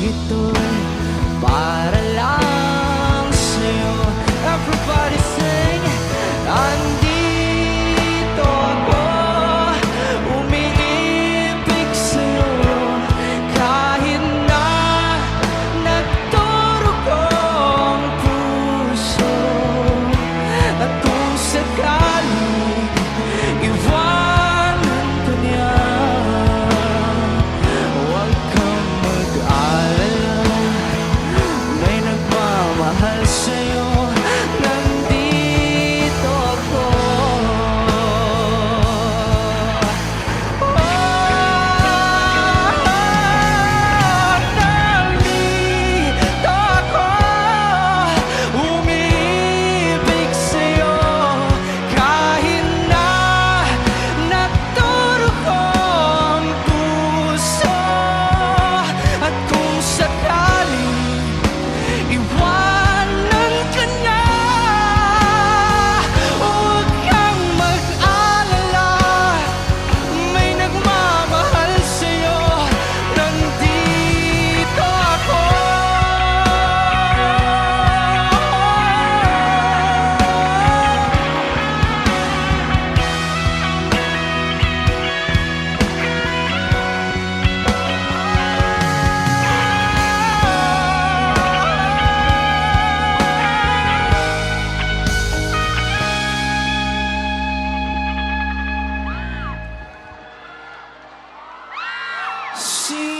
ito'y para lang sa'yo. Everybody sing, andito ako, umiibig sa'yo. Kahit na nagdurugo ang puso, at kung sakaling iwanan ka niya, huwag kang mag-alala, may nagmamahal sa'yo. Nandito ako. Nandito ako, umiibig sa'yo. Kahit na nagdurugo ang puso, at kung sakaling iwanan ka na, huwag kang mag-alala, may nagmamahal sa'yo. Nandito ako. See